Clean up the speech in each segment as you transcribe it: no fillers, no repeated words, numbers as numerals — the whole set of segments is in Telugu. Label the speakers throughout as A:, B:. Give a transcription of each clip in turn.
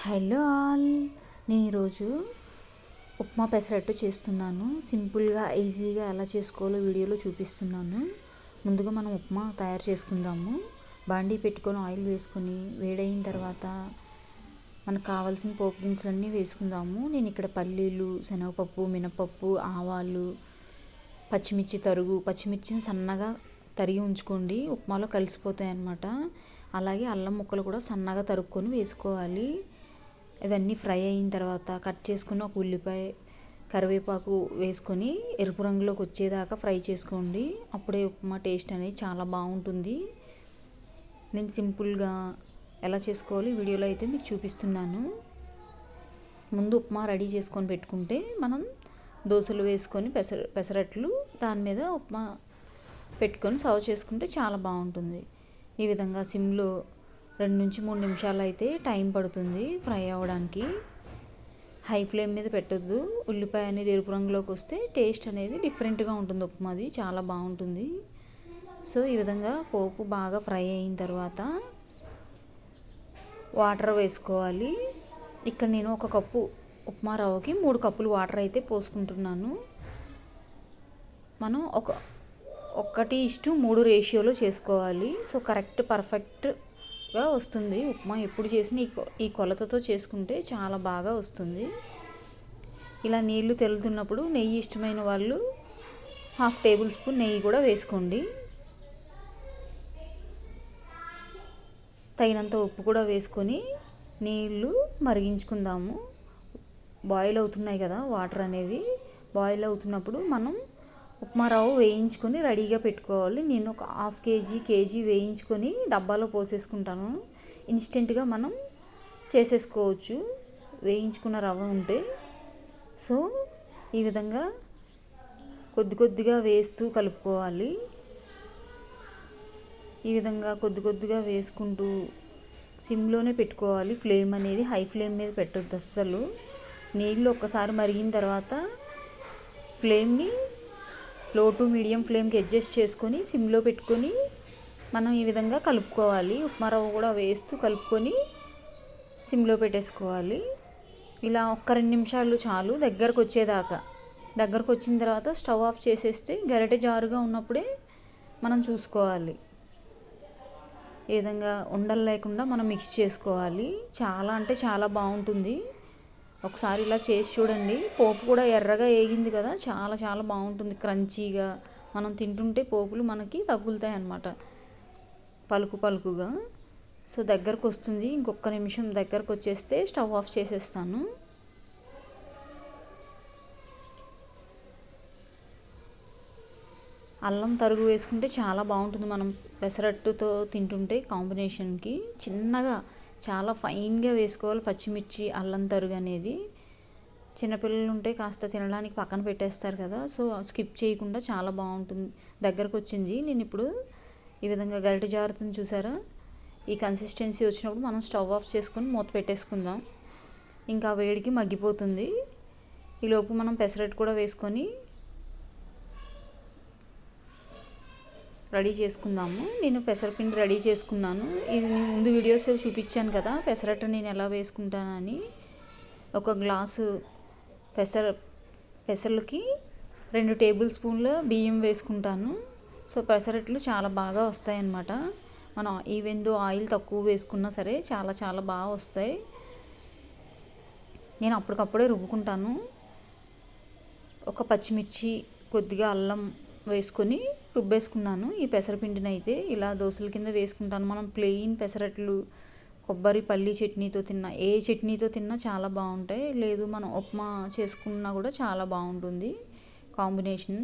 A: హలో ఆల్, నేను ఈరోజు ఉప్మా పెసరట్టు చేస్తున్నాను. సింపుల్గా ఈజీగా ఎలా చేసుకోవాలో వీడియోలో చూపిస్తున్నాను. ముందుగా మనం ఉప్మా తయారు చేసుకుందాము. బాండీ పెట్టుకొని ఆయిల్ వేసుకొని వేడైన తర్వాత మనకు కావాల్సిన పోపు దినుసులన్నీ వేసుకుందాము. నేను ఇక్కడ పల్లీలు, శనగపప్పు, మినపప్పు, ఆవాలు, పచ్చిమిర్చిని సన్నగా తరిగి ఉంచుకోండి, ఉప్మాలో కలిసిపోతాయి అన్నమాట. అలాగే అల్లం ముక్కలు కూడా సన్నగా తరుక్కొని వేసుకోవాలి. ఇవన్నీ ఫ్రై అయిన తర్వాత కట్ చేసుకుని ఒక ఉల్లిపాయ, కరివేపాకు వేసుకొని ఎరుపు రంగులోకి వచ్చేదాకా ఫ్రై చేసుకోండి. అప్పుడే ఉప్మా టేస్ట్ అనేది చాలా బాగుంటుంది. నేను సింపుల్గా ఎలా చేసుకోవాలి వీడియోలో అయితే మీకు చూపిస్తున్నాను. ముందు ఉప్మా రెడీ చేసుకొని పెట్టుకుంటే మనం దోశలు వేసుకొని పెసరట్లు దాని మీద ఉప్మా పెట్టుకొని సర్వ్ చేసుకుంటే చాలా బాగుంటుంది. ఈ విధంగా సిమ్లో 2 నుంచి 3 నిమిషాలు అయితే టైం పడుతుంది ఫ్రై అవ్వడానికి. హై ఫ్లేమ్ మీద పెట్టొద్దు. ఉల్లిపాయ అనేది ఎరుపు రంగులోకి వస్తే టేస్ట్ అనేది డిఫరెంట్గా ఉంటుంది, ఉప్మాది చాలా బాగుంటుంది. సో ఈ విధంగా పోపు బాగా ఫ్రై అయిన తర్వాత వాటర్ వేసుకోవాలి. ఇక్కడ నేను 1 కప్పు ఉప్మా రవ్వకి 3 కప్పులు వాటర్ అయితే పోసుకుంటున్నాను. మనం 1:3 రేషియోలో చేసుకోవాలి. సో పర్ఫెక్ట్గా వస్తుంది ఉప్మా. ఎప్పుడు చేసిన ఈ కొలతతో చేసుకుంటే చాలా బాగా వస్తుంది. ఇలా నీళ్లు తెలుతున్నప్పుడు నెయ్యి ఇష్టమైన వాళ్ళు 1/2 టేబుల్ స్పూన్ నెయ్యి కూడా వేసుకోండి. తగినంత ఉప్పు కూడా వేసుకొని నీళ్లు మరిగించుకుందాము. బాయిల్ అవుతున్నాయి కదా, వాటర్ అనేది బాయిల్ అవుతున్నప్పుడు మనం ఉప్మా రవ్వ వేయించుకొని రెడీగా పెట్టుకోవాలి. నేను ఒక 1/2 కేజీ వేయించుకొని డబ్బాలో పోసేసుకుంటాను. ఇన్స్టెంట్గా మనం చేసేసుకోవచ్చు వేయించుకున్న రవ్వ ఉంటే. సో ఈ విధంగా కొద్దిగా వేస్తూ కలుపుకోవాలి. ఈ విధంగా కొద్దిగా వేసుకుంటూ సిమ్లోనే పెట్టుకోవాలి. ఫ్లేమ్ అనేది హై ఫ్లేమ్ మీద పెట్టొద్దు అస్సలు. నీళ్ళు ఒక్కసారి మరిగిన తర్వాత ఫ్లేమ్ని లో టు మీడియం ఫ్లేమ్కి అడ్జస్ట్ చేసుకొని సిమ్లో పెట్టుకొని మనం ఈ విధంగా కలుపుకోవాలి. ఉప్మా రవ్వ కూడా వేస్తూ కలుపుకొని సిమ్లో పెట్టేసుకోవాలి. ఇలా 1-2 నిమిషాలు చాలు దగ్గరకు వచ్చేదాకా. దగ్గరకు వచ్చిన తర్వాత స్టవ్ ఆఫ్ చేసేస్తే గరిటె జారుగా ఉన్నప్పుడే మనం చూసుకోవాలి. ఈ విధంగా ఉండలు లేకుండా మనం మిక్స్ చేసుకోవాలి. చాలా బాగుంటుంది. ఒకసారి ఇలా చేసి చూడండి. పోపు కూడా ఎర్రగా వేగింది కదా, చాలా బాగుంటుంది. క్రంచీగా మనం తింటుంటే పోపులు మనకి తగులుతాయి అన్నమాట, పలుకుగా. సో దగ్గరకు వస్తుంది. ఇంకొక నిమిషం దగ్గరకు వచ్చేస్తే స్టవ్ ఆఫ్ చేసేస్తాను. అల్లం తరుగు వేసుకుంటే చాలా బాగుంటుంది. మనం పెసరట్టుతో తింటుంటే కాంబినేషన్కి చిన్నగా చాలా ఫైన్గా వేసుకోవాలి పచ్చిమిర్చి, అల్లం తరుగు అనేది. చిన్నపిల్లలు ఉంటే కాస్త తినడానికి పక్కన పెట్టేస్తారు కదా, సో స్కిప్ చేయకుండా చాలా బాగుంటుంది. దగ్గరకు వచ్చింది. నేను ఇప్పుడు ఈ విధంగా గరిటె జారుతుంది చూసారా, ఈ కన్సిస్టెన్సీ వచ్చినప్పుడు మనం స్టవ్ ఆఫ్ చేసుకొని మూత పెట్టేసుకుందాం. ఇంకా వేడికి మగ్గిపోతుంది. ఈలోపు మనం పెసరట్టు కూడా వేసుకొని రెడీ చేసుకుందాము. నేను పెసరపిండి రెడీ చేసుకున్నాను. ఇది ముందు వీడియోస్లో చూపించాను కదా పెసరట్టు నేను ఎలా వేసుకుంటానని. 1 గ్లాసు పెసర్లకి 2 టేబుల్ స్పూన్ల బియ్యం వేసుకుంటాను. సో పెసరట్లు చాలా బాగా వస్తాయన్నమాట. మనం ఈవెందో ఆయిల్ తక్కువ వేసుకున్నా సరే చాలా బాగా వస్తాయి. నేను అప్పటికప్పుడే రుబ్బుకుంటాను. 1 పచ్చిమిర్చి, కొద్దిగా అల్లం వేసుకొని రుబ్బేసుకున్నాను. ఈ పెసరపిండిని అయితే ఇలా దోశల కింద వేసుకుంటాను. మనం ప్లెయిన్ పెసరట్లు కొబ్బరి పల్లి చట్నీతో తిన్నా, ఏ చట్నీతో తిన్నా చాలా బాగుంటాయి. లేదు మనం ఉప్మా చేసుకున్నా కూడా చాలా బాగుంటుంది కాంబినేషన్.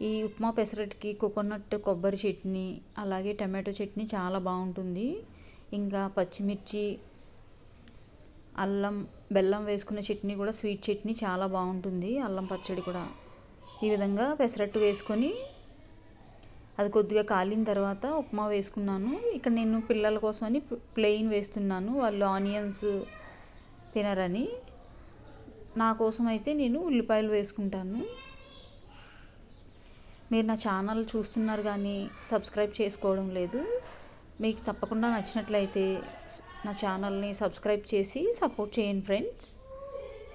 A: ఈ ఉప్మా పెసరట్టుకి కోకోనట్ కొబ్బరి చట్నీ, అలాగే టమాటో చట్నీ చాలా బాగుంటుంది. ఇంకా పచ్చిమిర్చి, అల్లం, బెల్లం వేసుకున్న చట్నీ కూడా, స్వీట్ చట్నీ చాలా బాగుంటుంది. అల్లం పచ్చడి కూడా. ఈ విధంగా పెసరట్టు వేసుకొని అది కొద్దిగా కాలిన తర్వాత ఉప్మా వేసుకున్నాను. ఇక్కడ నేను పిల్లల కోసమని ప్లెయిన్ వేస్తున్నాను, వాళ్ళు ఆనియన్స్ తినరని. నా కోసం అయితే నేను ఉల్లిపాయలు వేసుకుంటాను. మీరు నా ఛానల్ చూస్తున్నారు కానీ సబ్స్క్రైబ్ చేసుకోవడం లేదు. మీకు తప్పకుండా నచ్చినట్లయితే నా ఛానల్ని సబ్స్క్రైబ్ చేసి సపోర్ట్ చేయండి ఫ్రెండ్స్.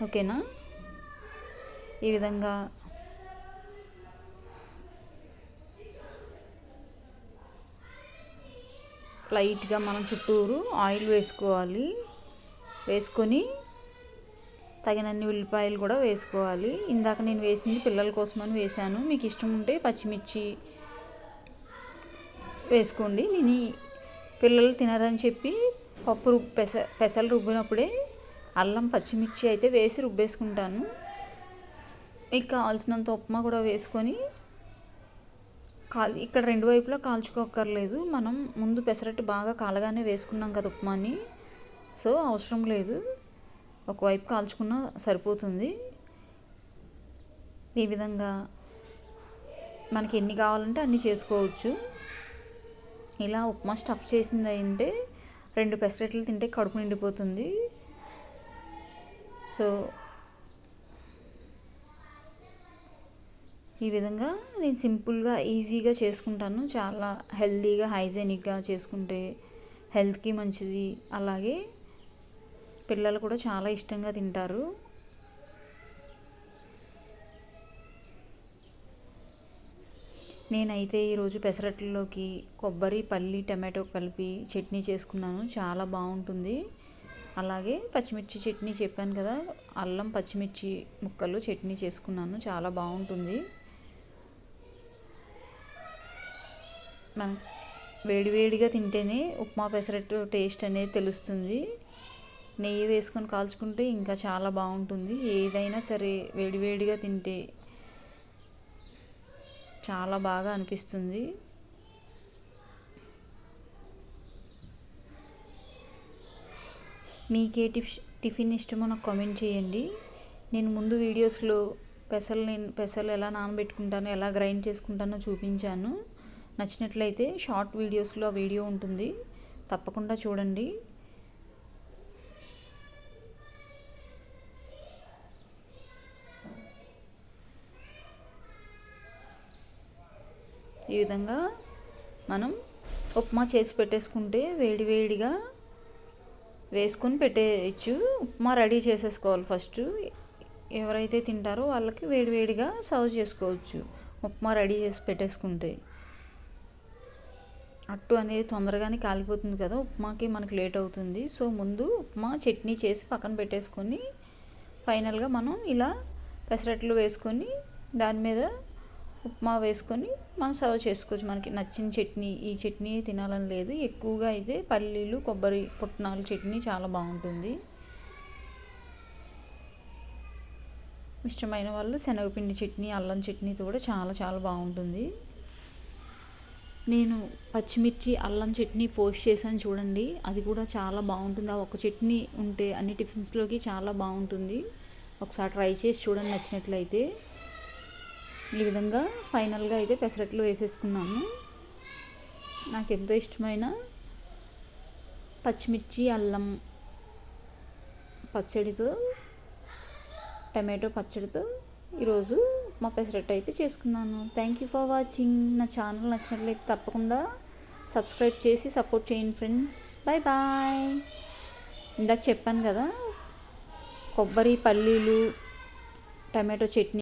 A: ఓకేనా? ఈ విధంగా లైట్గా మనం చుట్టూరు ఆయిల్ వేసుకోవాలి. వేసుకొని తగినన్ని ఉల్లిపాయలు కూడా వేసుకోవాలి. ఇందాక నేను వేసింది పిల్లల కోసమని వేసాను. మీకు ఇష్టం ఉంటే పచ్చిమిర్చి వేసుకోండి. నేను పిల్లలు తినరని చెప్పి పప్పు పెసలు రుబ్బినప్పుడే అల్లం పచ్చిమిర్చి అయితే వేసి రుబ్బేసుకుంటాను. మీకు కావాల్సినంత ఉప్మా కూడా వేసుకొని ఇక్కడ రెండు వైపులా కాల్చుకోక్కర్లేదు. మనం ముందు పెసరట్టు బాగా కాలగానే వేసుకున్నాం కదా ఉప్మాని, సో అవసరం లేదు. ఒకవైపు కాల్చుకున్నా సరిపోతుంది. ఈ విధంగా మనకి ఎన్ని కావాలంటే అన్ని చేసుకోవచ్చు. ఇలా ఉప్మా స్టఫ్ చేసింది అంటే 2 పెసరట్లు తింటే కడుపు నిండిపోతుంది. సో ఈ విధంగా నేను సింపుల్గా ఈజీగా చేసుకుంటాను. చాలా హెల్తీగా హైజీనిక్గా చేసుకుంటే హెల్త్కి మంచిది. అలాగే పిల్లలు కూడా చాలా ఇష్టంగా తింటారు. నేనైతే ఈరోజు పెసరట్లలోకి కొబ్బరి, పల్లి, టమాటో కలిపి చట్నీ చేసుకున్నాను. చాలా బాగుంటుంది. అలాగే పచ్చిమిర్చి చట్నీ చెప్పాను కదా, అల్లం పచ్చిమిర్చి ముక్కలు చట్నీ చేసుకున్నాను. చాలా బాగుంటుంది. మనం వేడివేడిగా తింటేనే ఉప్మా పెసరట్టు టేస్ట్ అనేది తెలుస్తుంది. నెయ్యి వేసుకొని కాల్చుకుంటే ఇంకా చాలా బాగుంటుంది. ఏదైనా సరే వేడివేడిగా తింటే చాలా బాగా అనిపిస్తుంది. మీకే టిఫిన్ ఇష్టమో నాకు కామెంట్ చేయండి. నేను ముందు వీడియోస్లో పెసలు ఎలా నానబెట్టుకుంటానో, ఎలా గ్రైండ్ చేసుకుంటానో చూపించాను. నచ్చినట్లయితే షార్ట్ వీడియోస్లో ఆ వీడియో ఉంటుంది, తప్పకుండా చూడండి. ఈ విధంగా మనం ఉప్మా చేసి పెట్టేసుకుంటే వేడివేడిగా వేసుకొని పెట్టేయచ్చు. ఉప్మా రెడీ చేసేసుకోవాలి ఫస్ట్. ఎవరైతే తింటారో వాళ్ళకి వేడివేడిగా సర్వ్ చేసుకోవచ్చు ఉప్మా రెడీ చేసి పెట్టేసుకుంటే. అట్టు అనేది తొందరగానే కాలిపోతుంది కదా, ఉప్మాకి మనకి లేట్ అవుతుంది. సో ముందు ఉప్మా చట్నీ చేసి పక్కన పెట్టేసుకొని ఫైనల్గా మనం ఇలా పెసరట్లు వేసుకొని దాని మీద ఉప్మా వేసుకొని మనం సర్వ్ చేసుకోవచ్చు. మనకి నచ్చిన చట్నీ, ఈ చట్నీ తినాలని లేదు. ఎక్కువగా అయితే పల్లీలు, కొబ్బరి, పుట్నాలు చట్నీ చాలా బాగుంటుంది. ఇష్టమైన వాళ్ళు శనగపిండి చట్నీ, అల్లం చట్నీతో కూడా చాలా చాలా బాగుంటుంది. నేను పచ్చిమిర్చి అల్లం చట్నీ పోస్ట్ చేశాను చూడండి, అది కూడా చాలా బాగుంటుంది. ఆ ఒక చట్నీ ఉంటే అన్ని టిఫిన్స్లోకి చాలా బాగుంటుంది. ఒకసారి ట్రై చేసి చూడండి నచ్చినట్లయితే. ఈ విధంగా ఫైనల్గా అయితే పెసరట్లు వేసేసుకున్నాను. నాకు ఎంతో ఇష్టమైన పచ్చిమిర్చి అల్లం పచ్చడితో, టమాటో పచ్చడితో ఈరోజు మా పెసరట్టు అయితే చేసుకున్నాను. Thank you for watching. నా ఛానల్ నచ్చినట్లయితే తప్పకుండా సబ్స్క్రైబ్ చేసి సపోర్ట్ చేయండి ఫ్రెండ్స్. Bye bye. ఇందాక చెప్పాను కదా, కొబ్బరి, పల్లీలు, టమాటో చట్నీ